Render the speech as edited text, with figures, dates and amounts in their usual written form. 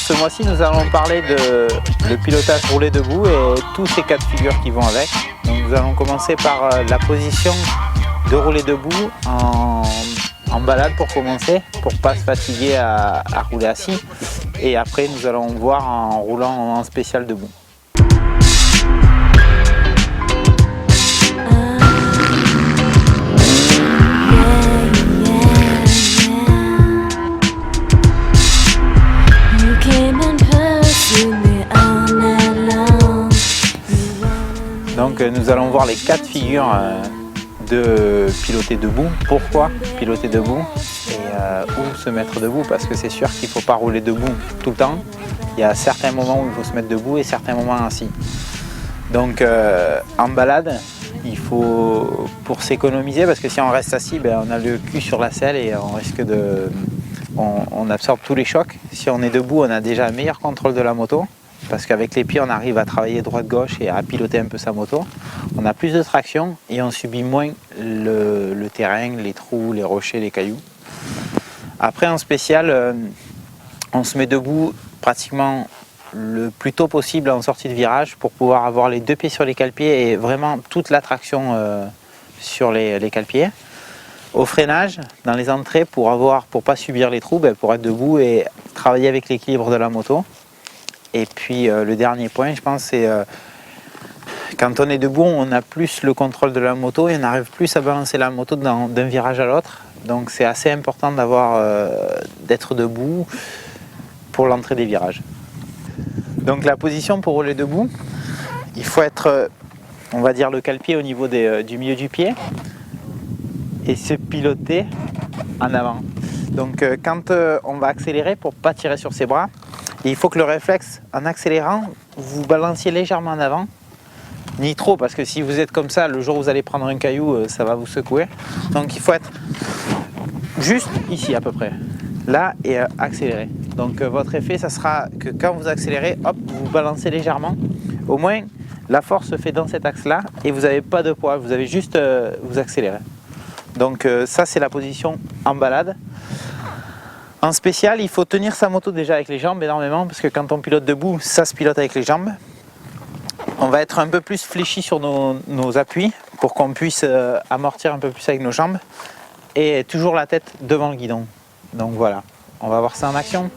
ce mois-ci, nous allons parler de le pilotage roulé debout et tous ces cas de figure qui vont avec. Donc, nous allons commencer par la position de rouler debout en balade pour commencer, pour ne pas se fatiguer à rouler assis. Et après, nous allons voir en roulant en spécial debout. Donc nous allons voir les cas de figure de piloter debout. Pourquoi piloter debout et où se mettre debout? Parce que c'est sûr qu'il ne faut pas rouler debout tout le temps. Il y a certains moments où il faut se mettre debout et certains moments assis. Donc en balade, il faut, pour s'économiser, parce que si on reste assis, on a le cul sur la selle et on risque de... On absorbe tous les chocs. Si on est debout, on a déjà un meilleur contrôle de la moto. Parce qu'avec les pieds, on arrive à travailler droite-gauche et à piloter un peu sa moto. On a plus de traction et on subit moins le terrain, les trous, les rochers, les cailloux. Après, en spécial, on se met debout pratiquement le plus tôt possible en sortie de virage pour pouvoir avoir les deux pieds sur les cale-pieds et vraiment toute la traction sur les cale-pieds. Au freinage, dans les entrées, pour pas subir les trous, pour être debout et travailler avec l'équilibre de la moto. Et puis le dernier point, je pense, c'est quand on est debout, on a plus le contrôle de la moto et on arrive plus à balancer la moto d'un virage à l'autre. Donc c'est assez important d'être debout pour l'entrée des virages. Donc la position pour rouler debout, il faut être, on va dire, le cale-pied au niveau du milieu du pied et se piloter en avant. Donc quand on va accélérer pour ne pas tirer sur ses bras, il faut que le réflexe, en accélérant, vous balanciez légèrement en avant. Ni trop, parce que si vous êtes comme ça, le jour où vous allez prendre un caillou, ça va vous secouer. Donc il faut être juste ici à peu près. Là et accélérer. Donc votre effet, ça sera que quand vous accélérez, hop, vous balancez légèrement. Au moins, la force se fait dans cet axe-là et vous n'avez pas de poids, vous avez juste vous accélérez. Donc ça, c'est la position en balade. En spécial, il faut tenir sa moto déjà avec les jambes énormément parce que quand on pilote debout, ça se pilote avec les jambes. On va être un peu plus fléchi sur nos appuis pour qu'on puisse amortir un peu plus avec nos jambes et toujours la tête devant le guidon. Donc voilà, on va voir ça en action.